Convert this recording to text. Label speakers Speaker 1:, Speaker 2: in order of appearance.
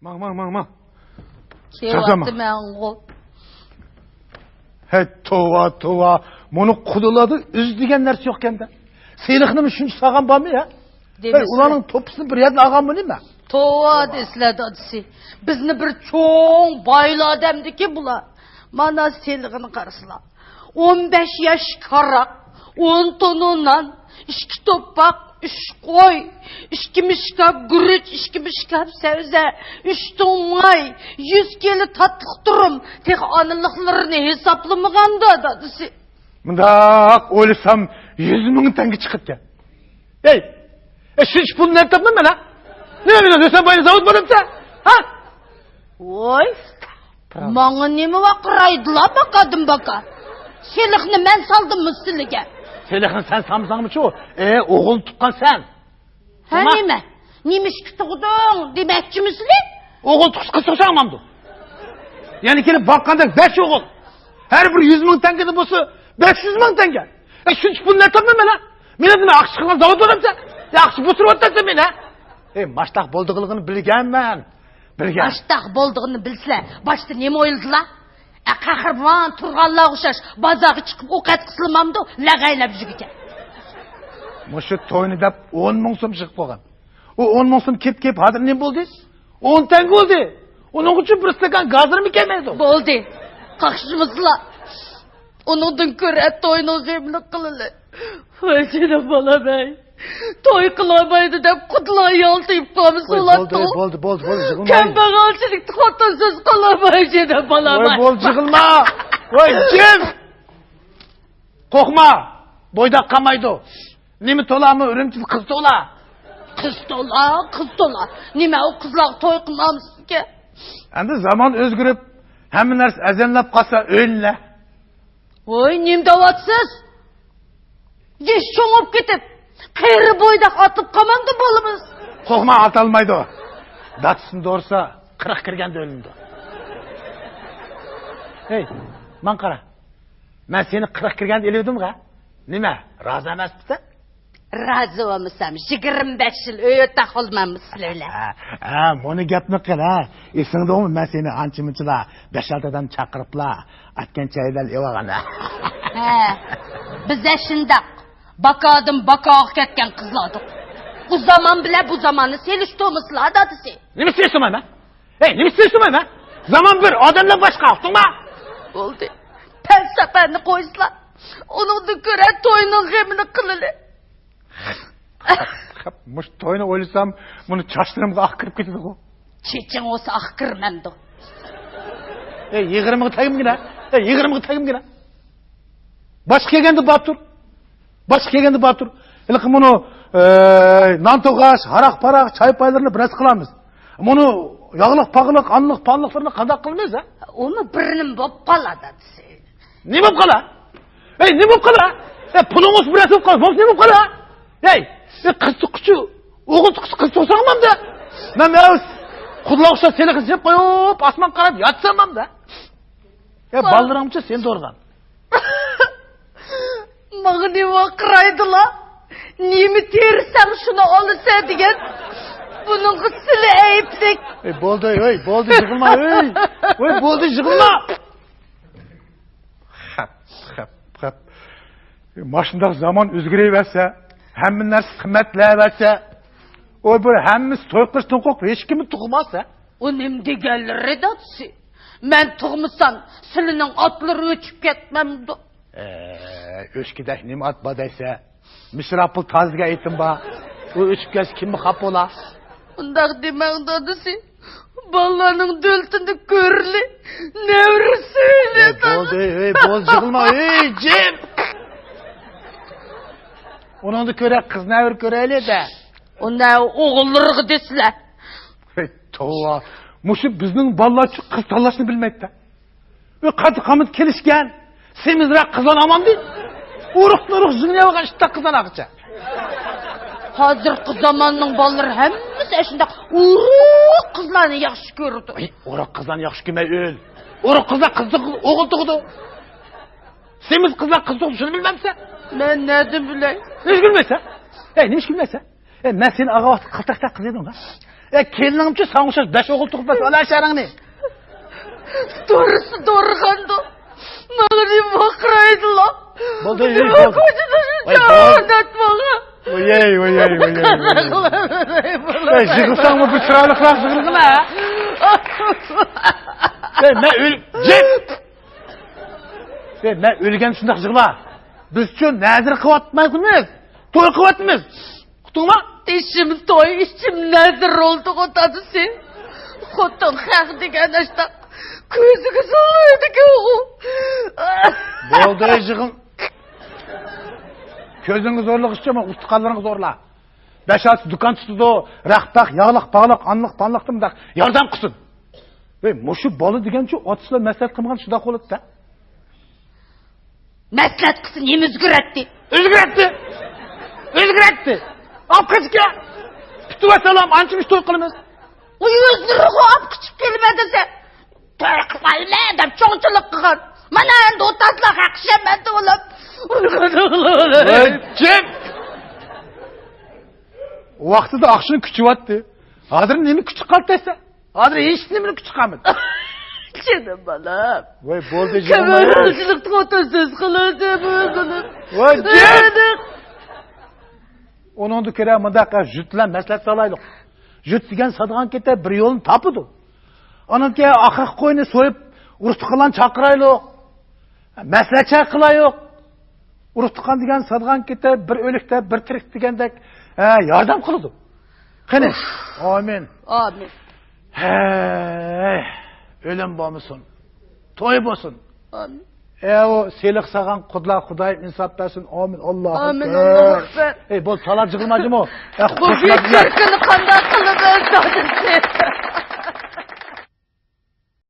Speaker 1: Mang.
Speaker 2: Kevatti men
Speaker 1: He tova. Bunu kuduladı, üzdigen nersi yok kendi. Seyliğini mi şunç sağan bağ mı ya? Hey, ulanın topusunu bir yerden ağam mı ne mi?
Speaker 2: Tova desiledi adisi. Bizni bir çoğun baylı adamdı ki bula. Mana seyliğini karşıla. 15 yaş karak, 10 tonundan, 2 topak, 3 koy, 2 mişkap gürüç, 2 mişkap sevze, 3 ton may, 100 kilo tatlık durum. Tek anılıklarını hesaplamağandı adisi.
Speaker 1: Mındak oysam 100.000 tenge çıkıp ya. Hey, şunç bunu ne yaptın mı lan? Ne yapıyorsun sen bayını zavut bölümse? Ha?
Speaker 2: Oy, bana nemi vakıraydılar bakadım baka. Seyliğini ben saldım mı silige?
Speaker 1: Seyliğini sen samsan mı çoğu? Oğul tutkan sen.
Speaker 2: Ha neme? Nemiş ki tuğdun demekçi misin?
Speaker 1: Oğul tuğuz kız tutsan mamdu. Yani kelip bakkanda 5 oğul. Her bir 100.000 tengeni bosu 500.000 tenge. Şunç bunu ne yaptın mı lan? Mine akşıkına zavut bölümse? Akşı bu sürü otasın beni. Maçtak bolduğunu bilgen ben. Bilgen.
Speaker 2: Maçtak bolduğunu bilsile. Başta nemi oyuldular? Kahırman turğallığa uçaş. Bazağı çıkıp o kat kısılmamdı. Lağaylap jügüte.
Speaker 1: Muşu toyunu dap 10.000 so'm çıkıp boğan. O 10.000 so'm kep hadır ne boldu? 10 tenge oldu. Onun için bir stakan gazır mı kemedi?
Speaker 2: Boldu. Kakşımızla. Onundan köre toyunu zemli kılılı. Hacına bala bey. Toy kılamaydı da kutlayı yaltayıp kalmış olattı.
Speaker 1: Boldu.
Speaker 2: Kembeğalçılık kotasız kılamaydı bala bey.
Speaker 1: Bol çıkılma. Cem. Kokma. Boyda kamaydı. Nimi tola mı ürümçü kız tola?
Speaker 2: Kız tola. Nime o kızlar toy kılamışsın ki?
Speaker 1: Endi zaman özgürüp hemen nersi ezenlap kalsa önle.
Speaker 2: Oy nimdavatsız. Geç çoğup gidip. Kayırı boyda atıp kamandı balımız.
Speaker 1: Kokma atalmaydı o. Datısın doğrusa kırık kirgen de ölündü. Hey, Mankara. Ben seni kırık kirgen de eliyordum ga. Nime? Razı emez misin?
Speaker 2: Razı olmuşsam 25 yıl öğütte olmamışsın öyle.
Speaker 1: Bunu gapmi qil ha. Esingda mi men seni ancha-munchalar 5-6 adam chaqiriblar, atgan chaydan evagan.
Speaker 2: Bize shundoq bakağa ketgan qizlardik. Bu zaman bile bu zamanı selishtirmaslar dadisi.
Speaker 1: Nima selishtirmayman man? Hey, nima selishtirmayman? Zaman bir, odamlar boshqa, uqdingmi?
Speaker 2: Bo'ldi. Falsafani qo'ysizlar. Uningdan ko'ra to'yning g'amini qilili.
Speaker 1: Mush to'yni o'ylasam, buni chashtirimga oq kirib ketadi-ku.
Speaker 2: Cheching o'sa oq kirmamdi.
Speaker 1: Ey, 20 ga tagimgina. 20 ga tagimgina. Boshqa kelganda Batur. Ilq buni non to'g'ash, haraq-paraq, choy-paylarni biraz qilamiz. Buni yog'liq-pag'liq, anliq-panliqlarni qanday qilmaymiz, ha?
Speaker 2: Uni birining bo'lib qoladi desa.
Speaker 1: Nima bo'lib qoladi? Ey, nima bo'lib qoladi? Pulingiz biraz bo'lib qoladi. Nima bo'lib qoladi? Ey, qiz tuqchi, o'g'il tuqchi qiz tuqsamamda. Men qudloqcha seni qiz deb qo'yib, osmon qarab yotsamamda. Ballarimcha sen to'rgan.
Speaker 2: Mağni vaqraydılar. Nemi tersem şunu olursa degan. Bunun qısılı eyiplik.
Speaker 1: Bo'ldi, yig'ilma, bo'ldi, yig'ilma. Hap. Maşındaq zaman o'zgaraversa, hamma narsa qimmatlaversa, bu hammasi to'yqish to'nqoq hech kimni tug'masa.
Speaker 2: O nim deganlari datsi. Men tug'misam, silining otlari o'chib ketmamdi.
Speaker 1: O'shkidak nima ot bodaysa, Misrapul tazga aytim ba. O o'chib ketsa kimni xap bo'la?
Speaker 2: Undaq demang dadisi. Ballarning do'ltini ko'rli. Nevri söyledi.
Speaker 1: Bo'ldi, yig'ilma, Jim. Onunla ko'ra qiz nevri ko'rayli-da.
Speaker 2: Unda o'g'illarga desizlar.
Speaker 1: Tova, mushu bizning ballarchi qiz tanlashni bilmaydi-da. Qancha qamit kelishgan. Semizroq qiz olaman deydi. Uruq zinglayotgan ishda qizdan aqcha.
Speaker 2: Hozirgi zamonning ballari hammasi shunda uruq qizlarni yaxshi ko'rdi.
Speaker 1: Uruq qizlarni yaxshi ko'rmay o'l. Uruq qizlar o'g'il tug'di. Semiz qizlar qiz tug'ishini bilmamsan?
Speaker 2: Men nedim bilay?
Speaker 1: Hech bilmaysan? Nima bilmaysan? Men seni og'a vaqt qiltaqda qiz edim-da. Kelinimçi sana uçar 5 oğul tuğup bas. Ala şarağını.
Speaker 2: Doğrusu doğruğandı. Mağrib bakıraydı la.
Speaker 1: Boldu, ey,
Speaker 2: Dima
Speaker 1: boldu.
Speaker 2: kocuda
Speaker 1: Oy,
Speaker 2: şu
Speaker 1: boldu.
Speaker 2: çağırdat bana.
Speaker 1: Жығылсаң бұл бір шырайлықрақ жығылғын а? Мен өлген шындақ жығыла. Біз үшін нәзір қыватмайсымыз. Той қыватымыз. Құтың ма?
Speaker 2: İşim toy, işim nezir oldu o tadı sen. Kotun haq degen açta. Közü kızılıydı ki o.
Speaker 1: Болды жығын. Көзіңіз зорлық іште ма? Ұстықаларыңыз зорла. 5-6 дүкан тұтыды, рақтақ, яғлық, бағлық, анлық, панлықтымдақ, ярдам қысын. Мұшы балы деген чу, отысылы мәсләт қымған шыдақ олады да?
Speaker 2: Мәсләт kısın ем üzgüretти.
Speaker 1: Өзгіретті. Ап қашқа. Күтіп асалам, аншымыз той қылымыз.
Speaker 2: Uy özgürü ap küçük kelmedi sen. Toy kılmayla edem çoğunçılık kıgan. Mana endi otasla haqşem ben de olap.
Speaker 1: Кеп! Уақытыда ақшының күші батты. Адыр немі күші қалды десе? Адыр еш немені күші қалмады.
Speaker 2: Canım balam.
Speaker 1: Vay болды жығылмай.
Speaker 2: Kemercilikte otosuz kılıdı bu.
Speaker 1: Vay кеп! Оныңды көре мұндаққа жүттілен мәсләт салайлық. Жүт деген садыған кете бір yolын tapıdı. Onun ki ақық қойыны сойып, ұрыстықылан чақырайлық. Мәсләт чақылайық. Ұрыстыққан деген садыған кете бір өлікте, бір тірік дегендек yardım kıldı. Kene. Amin.
Speaker 2: Amin.
Speaker 1: Ölüm boğmuşsun. Toy boğsun.
Speaker 2: Amin.
Speaker 1: O selik sağan kudla Kudayım insaf versin. Amin. Allah'ım.
Speaker 2: Amin. Allah'ım.
Speaker 1: Bol salar cıgılmacım o.
Speaker 2: Bu bir kırkını kanda kılıp öldürdü.